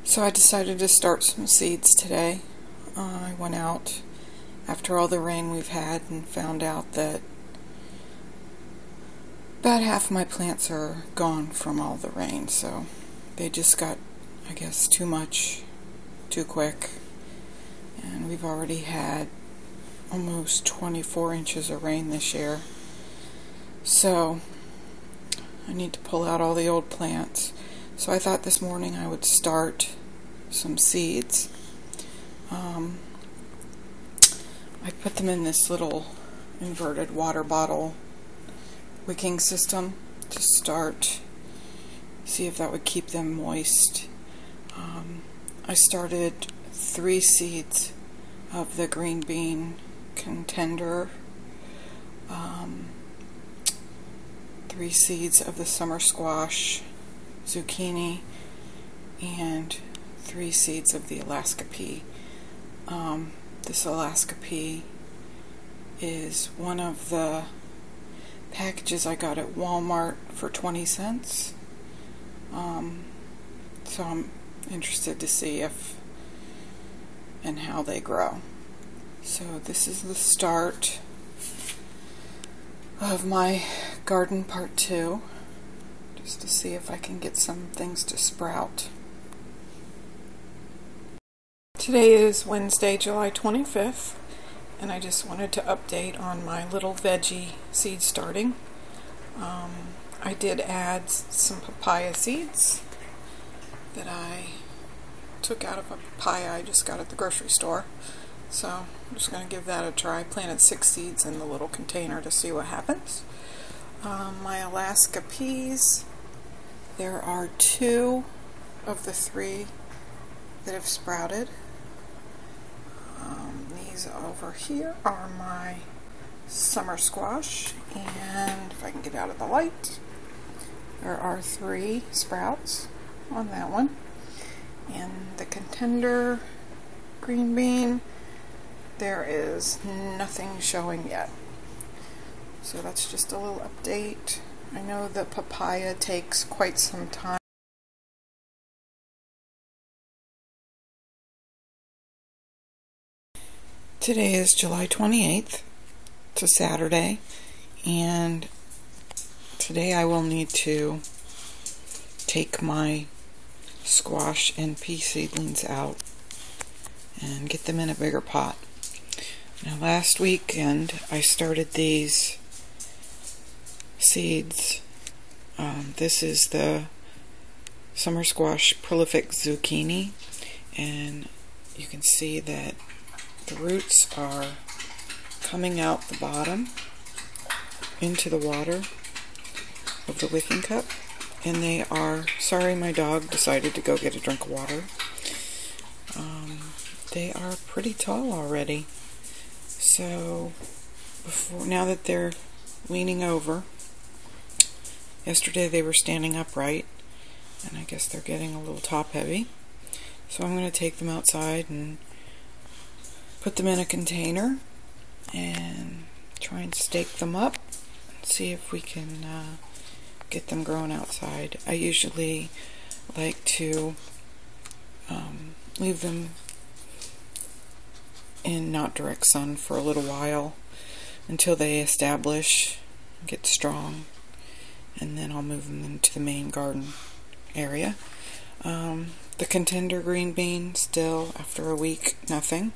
So I decided to start some seeds today. I went out after all the rain we've had and found out that about half my plants are gone from all the rain, so they just got, I guess, too much, too quick. And we've already had almost 24 inches of rain this year. So I need to pull out all the old plants. So I thought this morning I would start some seeds. I put them in this little inverted water bottle wicking system to start, see if that would keep them moist. I started 3 seeds of the green bean contender, 3 seeds of the summer squash, zucchini, and 3 seeds of the Alaska pea. This Alaska pea is one of the packages I got at Walmart for 20 cents. So I'm interested to see if and how they grow. So this is the start of my garden part 2, just to see if I can get some things to sprout. Today is Wednesday, July 25th, and I just wanted to update on my little veggie seed starting. I did add some papaya seeds that I took out of a papaya I just got at the grocery store. So I'm just going to give that a try. I planted 6 seeds in the little container to see what happens. My Alaska peas, there are 2 of the 3 that have sprouted. These over here are my summer squash, and if I can get out of the light, there are 3 sprouts on that one. And the contender green bean, there is nothing showing yet. So that's just a little update. I know the papaya takes quite some time. Today is July 28th. It's a Saturday, and today I will need to take my squash and pea seedlings out and get them in a bigger pot. Now last weekend I started these seeds. This is the summer squash prolific zucchini, and you can see that the roots are coming out the bottom into the water of the wicking cup, and they are, sorry my dog decided to go get a drink of water, they are pretty tall already. So now that they're leaning over, yesterday they were standing upright, and I guess they're getting a little top heavy. So I'm going to take them outside and put them in a container and try and stake them up and see if we can get them growing outside. I usually like to leave them in not direct sun for a little while until they establish, get strong, and then I'll move them into the main garden area. The contender green bean, still after a week, nothing.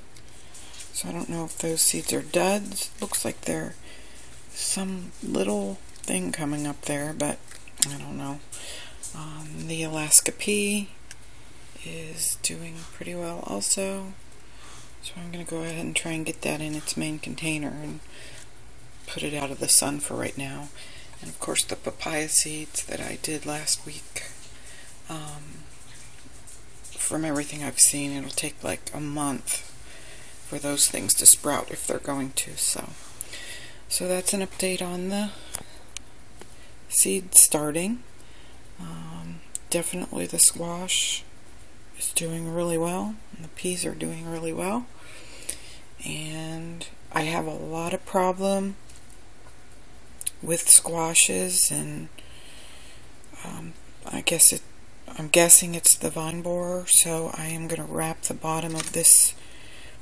So I don't know if those seeds are duds. Looks like there's some little thing coming up there, but I don't know. The Alaska pea is doing pretty well also. So I'm going to go ahead and try and get that in its main container and put it out of the sun for right now. And of course the papaya seeds that I did last week, from everything I've seen, it'll take like a month for those things to sprout if they're going to. So that's an update on the seed starting. Definitely the squash is doing really well, and the peas are doing really well. And I have a lot of problem with squashes, and I guess I'm guessing it's the vine borer, so I am going to wrap the bottom of this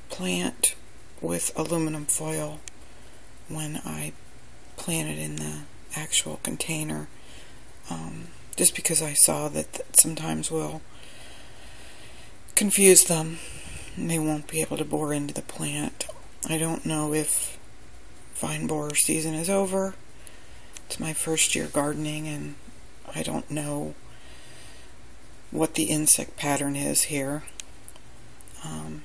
plant with aluminum foil when I plant it in the actual container, just because I saw that sometimes will confuse them and they won't be able to bore into the plant. I don't know if vine borer season is over. It's my first year gardening and I don't know what the insect pattern is here.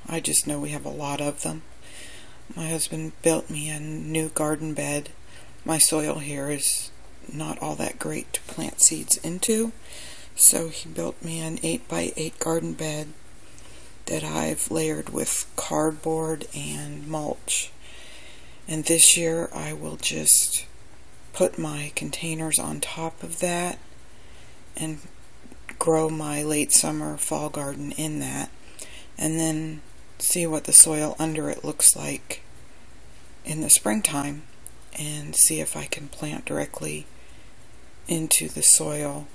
I just know we have a lot of them. My husband built me a new garden bed. My soil here is not all that great to plant seeds into, so he built me an 8x8 garden bed that I've layered with cardboard and mulch. And this year I will just put my containers on top of that and grow my late summer fall garden in that, and then see what the soil under it looks like in the springtime and see if I can plant directly into the soil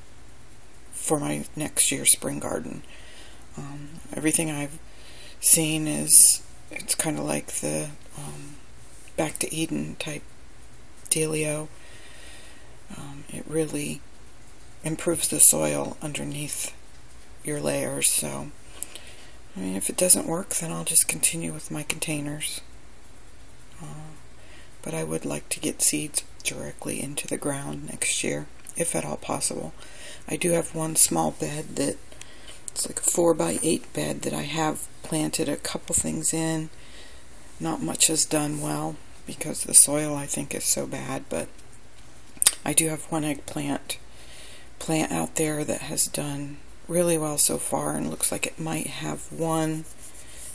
for my next year's spring garden. Everything I've seen is it's kind of like the Back to Eden type dealio. It really improves the soil underneath your layers. So, I mean, if it doesn't work, then I'll just continue with my containers. But I would like to get seeds directly into the ground next year, if at all possible. I do have one small bed that it's like a 4x8 bed that I have planted a couple things in. Not much has done well because the soil I think is so bad, but I do have one eggplant plant out there that has done really well so far, and looks like it might have one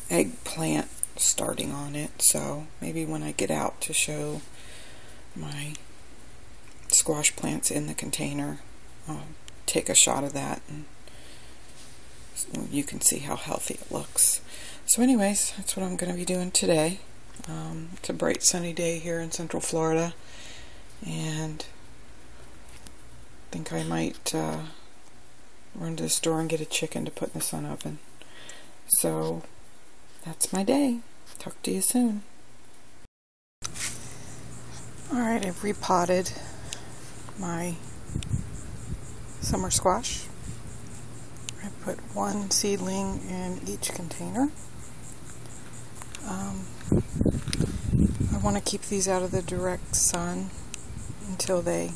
eggplant starting on it. So maybe when I get out to show my squash plants in the container, I'll take a shot of that and you can see how healthy it looks. So anyways, that's what I'm going to be doing today. It's a bright sunny day here in Central Florida, and I think I might run to the store and get a chicken to put in the sun oven. So that's my day. Talk to you soon. Alright, I've repotted my summer squash. I put one seedling in each container. I want to keep these out of the direct sun until they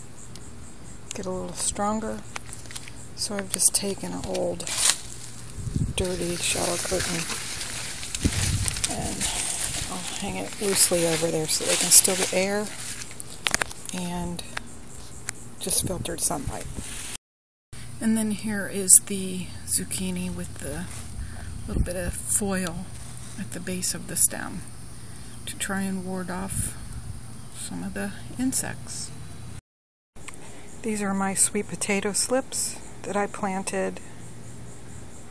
get a little stronger. So I've just taken an old dirty shower curtain and I'll hang it loosely over there so they can still get air and just filtered sunlight. And then here is the zucchini with the little bit of foil at the base of the stem to try and ward off some of the insects. These are my sweet potato slips that I planted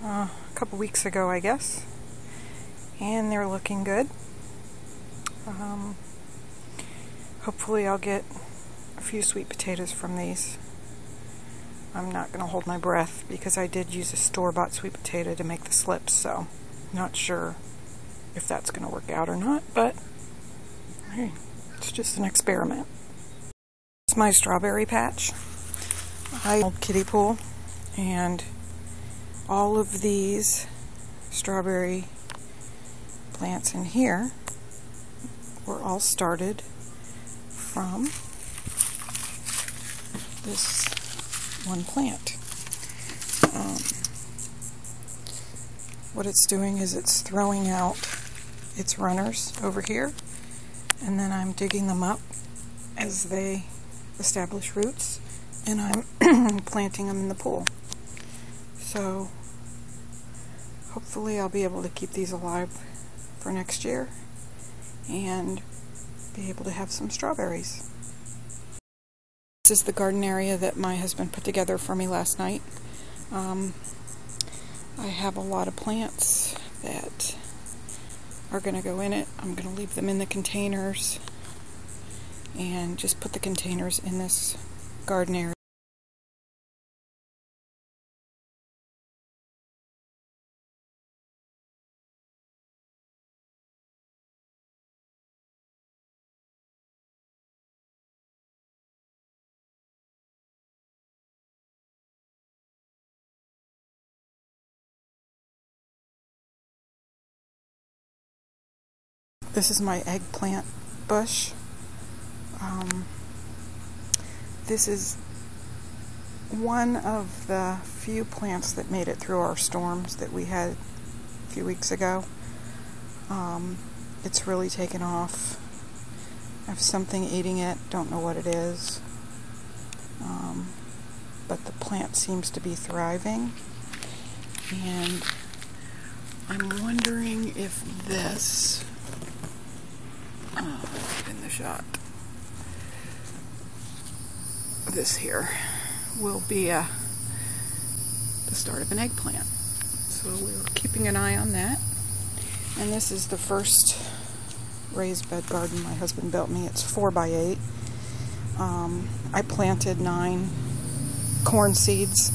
a couple weeks ago, I guess, and they're looking good. Hopefully I'll get a few sweet potatoes from these. I'm not going to hold my breath because I did use a store-bought sweet potato to make the slips, so not sure if that's going to work out or not, but hey, it's just an experiment. It's my strawberry patch. I old kiddie pool, and all of these strawberry plants in here were all started from this one plant. What it's doing is it's throwing out its runners over here, and then I'm digging them up as they establish roots, and I'm planting them in the pool. So hopefully I'll be able to keep these alive for next year and be able to have some strawberries. This is the garden area that my husband put together for me last night. I have a lot of plants that are going to go in it. I'm going to leave them in the containers and just put the containers in this garden area. This is my eggplant bush. This is one of the few plants that made it through our storms that we had a few weeks ago. It's really taken off. I have something eating it, don't know what it is. But the plant seems to be thriving. And I'm wondering if this, in the shot, this here will be the start of an eggplant. So we're keeping an eye on that. And this is the first raised bed garden my husband built me. It's 4x8. I planted 9 corn seeds.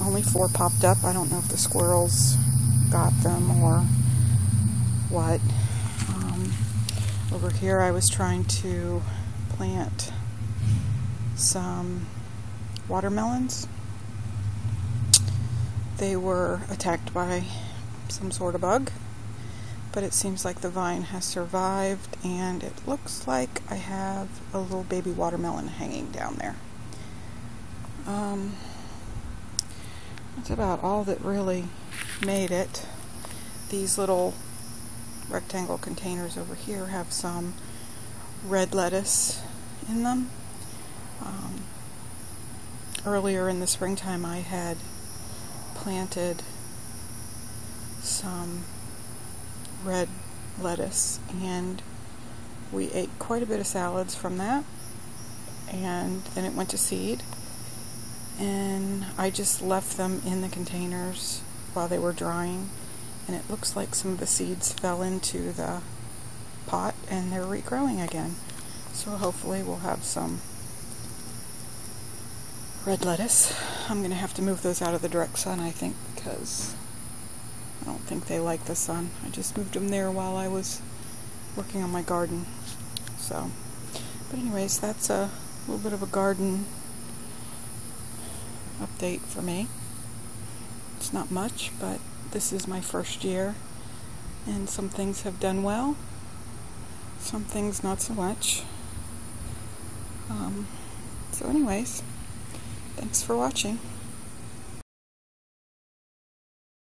Only 4 popped up. I don't know if the squirrels got them or what. Over here I was trying to plant some watermelons. They were attacked by some sort of bug, but it seems like the vine has survived, and it looks like I have a little baby watermelon hanging down there. That's about all that really made it. These little rectangle containers over here have some red lettuce in them. Earlier in the springtime I had planted some red lettuce, and we ate quite a bit of salads from that, and then it went to seed, and I just left them in the containers while they were drying, and it looks like some of the seeds fell into the pot and they're regrowing again. So hopefully we'll have some red lettuce. I'm going to have to move those out of the direct sun, I think, because I don't think they like the sun. I just moved them there while I was working on my garden. So, but anyways, that's a little bit of a garden update for me. It's not much, but this is my first year, and some things have done well, some things not so much. So anyways, thanks for watching.